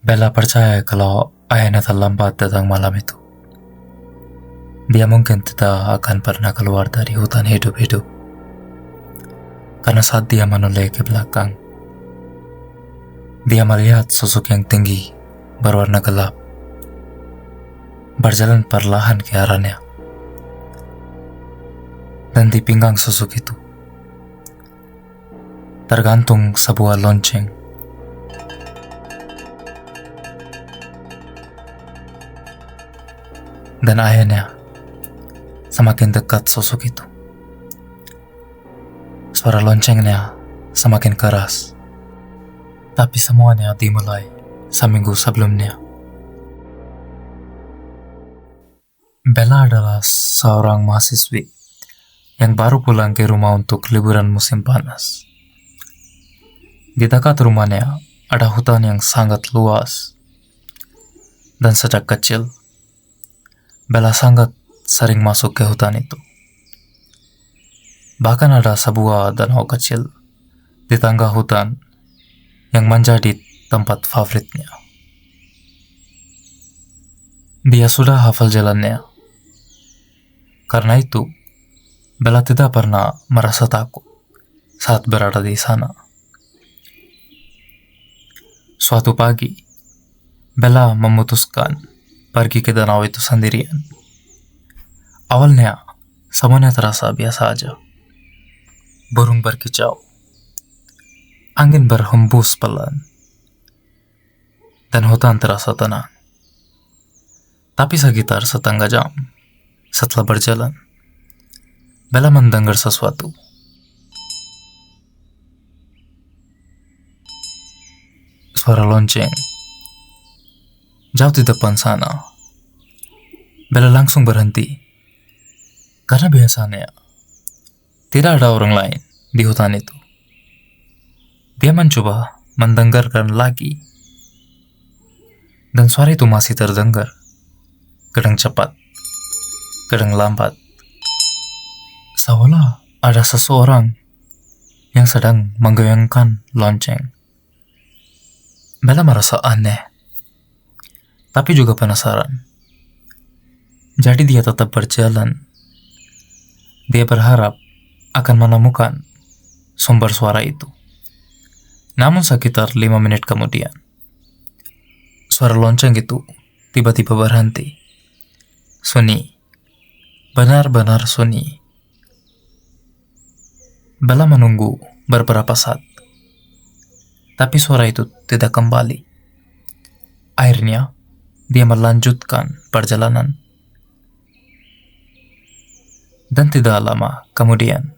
Bella percaya kalau ayahnya terlambat datang malam itu. Dia mungkin tidak akan pernah keluar dari hutan hidup-hidup. Karena saat dia menoleh ke belakang, dia melihat sosok yang tinggi berwarna gelap berjalan perlahan ke arahnya. Dan di pinggang sosok itu tergantung sebuah lonceng. Dan akhirnya semakin dekat sosok itu, suara loncengnya semakin keras. Tapi semuanya dimulai seminggu sebelumnya. Bella adalah seorang mahasiswi yang baru pulang ke rumah untuk liburan musim panas. Di dekat rumahnya ada hutan yang sangat luas. Dan sejak kecil, Bella sangat sering masuk ke hutan itu. Bahkan ada sebuah danau kecil di tengah hutan yang menjadi tempat favoritnya. Dia sudah hafal jalannya. Karena itu, Bella tidak pernah merasa takut saat berada di sana. Suatu pagi, Bella memutuskan pergi ke danau itu sendirian. Awalnya, semuanya terasa biasa aja. Burung berkicau, angin berhembus pelan, dan hutan terasa tenang. Tapi sekitar setengah jam setelah berjalan, Bella mendengar sesuatu. Suara lonceng jauh di depan sana. Bella langsung berhenti, karena biasanya tidak ada orang lain di hutan itu. Dia mencoba mendengarkan lagi, dan suara itu masih terdengar, kadang cepat, kadang lambat, seolah ada seseorang yang sedang menggoyangkan lonceng. Bella merasa aneh, tapi juga penasaran. Jadi dia tetap berjalan. Dia berharap akan menemukan sumber suara itu. Namun sekitar 5 menit kemudian, suara lonceng itu tiba-tiba berhenti. Sunyi, benar-benar sunyi. Bella menunggu beberapa saat, tapi suara itu tidak kembali. Akhirnya, dia melanjutkan perjalanan. Dan tidak lama kemudian,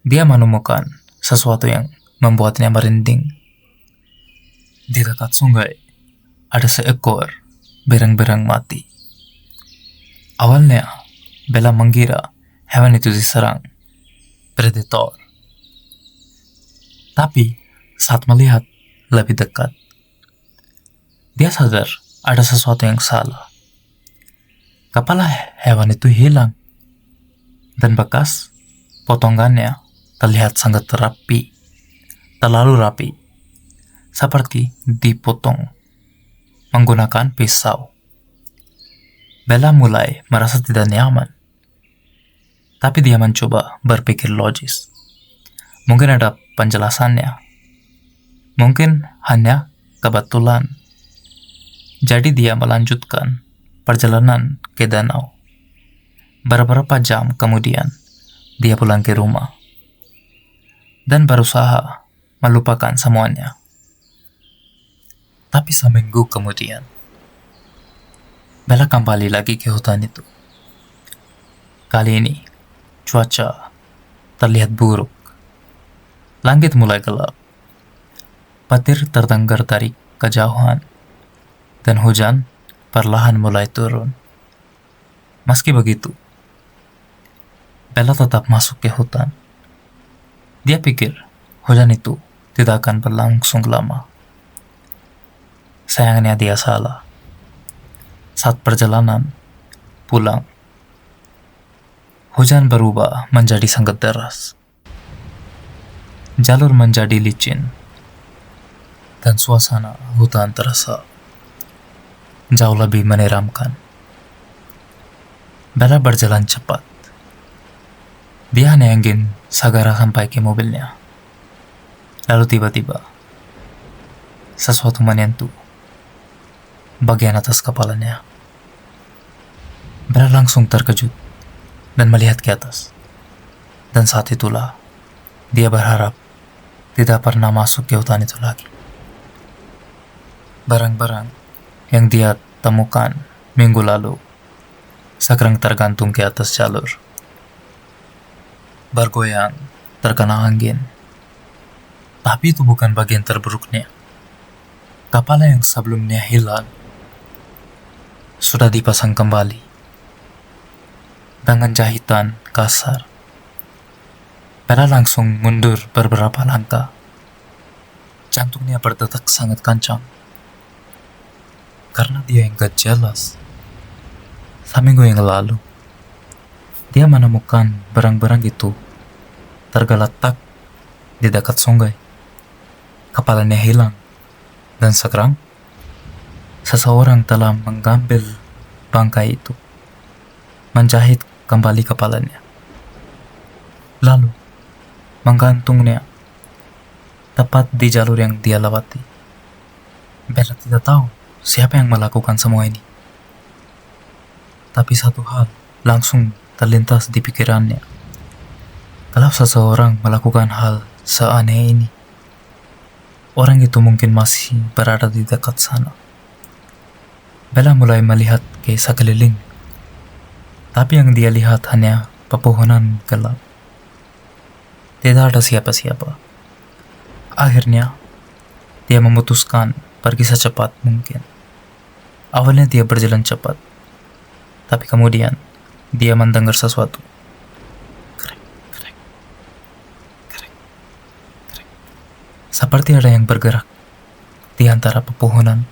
dia menemukan sesuatu yang membuatnya merinding. Di dekat sungai, ada seekor berang-berang mati. Awalnya, Bella mengira hewan itu diserang predator. Tapi, saat melihat lebih dekat, dia sadar ada sesuatu yang salah. Kepala hewan itu hilang, dan bekas potongannya terlihat sangat rapi, terlalu rapi, seperti dipotong menggunakan pisau. Bella mulai merasa tidak nyaman, tapi dia mencoba berpikir logis. Mungkin ada penjelasannya, mungkin hanya kebetulan. Jadi dia melanjutkan perjalanan ke danau. Beberapa jam kemudian, dia pulang ke rumah dan berusaha melupakan semuanya. Tapi seminggu kemudian, Bella kembali lagi ke hutan itu. Kali ini, cuaca terlihat buruk. Langit mulai gelap. Petir terdengar dari kejauhan, dan hujan perlahan mulai turun. Meski begitu, Bella tetap masuk ke hutan. Dia pikir hujan itu tidak akan berlangsung lama. Sayangnya dia salah. Saat perjalanan pulang, hujan berubah menjadi sangat deras. Jalur menjadi licin. dan suasana hutan terasa jauh lebih menyeramkan. Bella berjalan cepat. Dia hanya ingin segera sampai ke mobilnya. Lalu tiba-tiba, sesuatu menyentuh bagian atas kepalanya. Bella langsung terkejut dan melihat ke atas. Dan saat itulah, dia berharap tidak pernah masuk ke hutan itu lagi. Barang-barang yang dia temukan minggu lalu sekarang tergantung ke atas jalur, bergoyang terkena angin. Tapi itu bukan bagian terburuknya. Kapal yang sebelumnya hilang sudah dipasang kembali dengan jahitan kasar. Bella langsung mundur beberapa langkah. Jantungnya berdetak sangat kencang karena dia ingat jelas seminggu yang lalu dia menemukan barang-barang itu tergeletak di dekat sungai. Kepalanya hilang, dan sekarang seseorang telah mengambil bangkai itu, menjahit kembali kepalanya, lalu menggantungnya tepat di jalur yang dia lewati. Bella tidak tahu siapa yang melakukan semua ini, tapi satu hal langsung terlintas di pikirannya. Kalau seseorang melakukan hal seaneh ini, orang itu mungkin masih berada di dekat sana. Bella mulai melihat ke sekeliling, tapi yang dia lihat hanya pepohonan gelap. Tidak ada siapa-siapa. Akhirnya, dia memutuskan pergi secepat mungkin. Awalnya dia berjalan cepat, tapi kemudian dia mendengar sesuatu. Krek, krek, krek, krek. Seperti ada yang bergerak di antara pepohonan.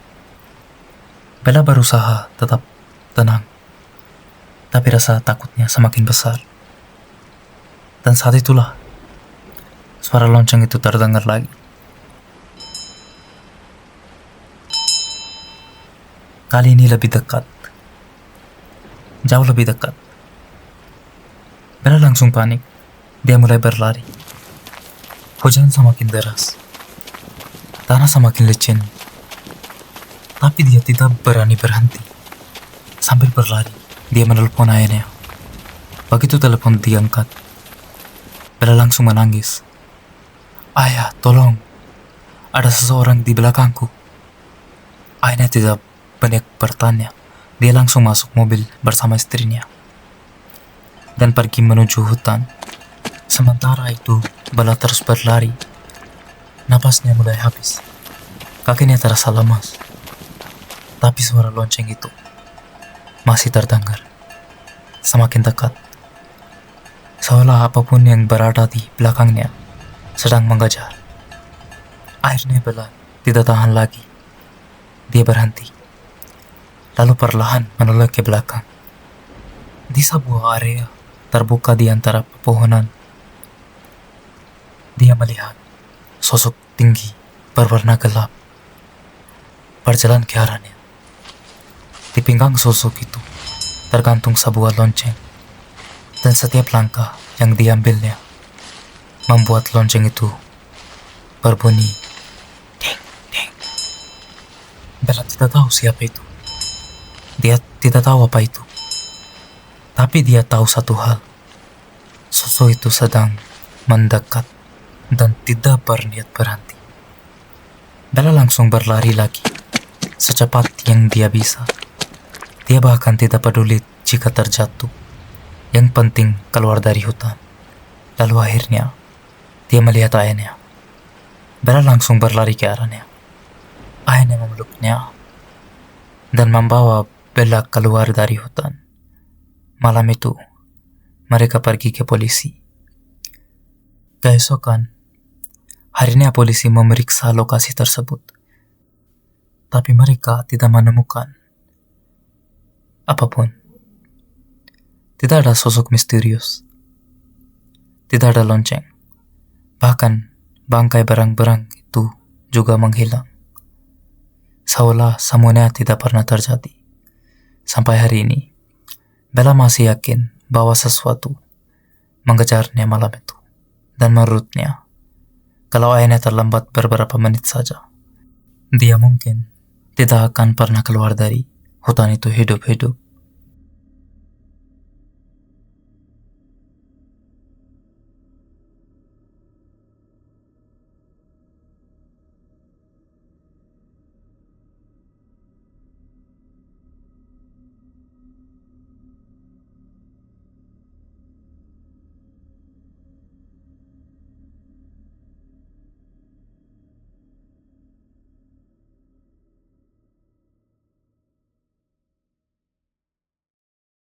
Bella berusaha tetap tenang, tapi rasa takutnya semakin besar. Dan saat itulah suara lonceng itu terdengar lagi. Kali ini lebih dekat, jauh lebih dekat. Bella langsung panik. Dia mulai berlari. Hujan semakin deras, tanah semakin licin, tapi dia tidak berani berhenti. Sambil berlari, dia menelepon ayahnya. Begitu telepon diangkat, Bella langsung menangis. "Ayah, tolong, ada seseorang di belakangku." Ayahnya tidak banyak bertanya. Dia langsung masuk mobil bersama istrinya dan pergi menuju hutan. Sementara itu, Bella terus berlari. Napasnya mulai habis, kakinya terasa lemas. Tapi suara lonceng itu masih terdengar, semakin dekat, seolah apapun yang berada di belakangnya sedang mengejar. Akhirnya Bella tidak tahan lagi. Dia berhenti, lalu perlahan menoleh ke belakang. Di sebuah area terbuka di antara pepohonan, dia melihat sosok tinggi berwarna gelap berjalan ke arahnya. Di pinggang sosok itu tergantung sebuah lonceng, dan setiap langkah yang diambilnya membuat lonceng itu berbunyi ding ding. Bella tidak tahu siapa itu. Dia tidak tahu apa itu. Tapi dia tahu satu hal. Sosok itu sedang mendekat dan tidak berniat berhenti. Bella langsung berlari lagi, secepat yang dia bisa. Dia bahkan tidak peduli jika terjatuh. Yang penting keluar dari hutan. Lalu akhirnya, dia melihat ayahnya. Bella langsung berlari ke arahnya. Ayahnya memeluknya dan membawa Bella keluar dari hutan. Malam itu, mereka pergi ke polisi. Keesokan, harinya polisi memeriksa lokasi tersebut. Tapi mereka tidak menemukan apapun. Tidak ada sosok misterius. Tidak ada lonceng. Bahkan, bangkai barang-barang itu juga menghilang. seolah semuanya tidak pernah terjadi. Sampai hari ini, Bella masih yakin bahwa sesuatu mengejarnya malam itu. Dan menurutnya, kalau ayahnya terlambat beberapa menit saja, dia mungkin tidak akan pernah keluar dari hutan itu hidup-hidup.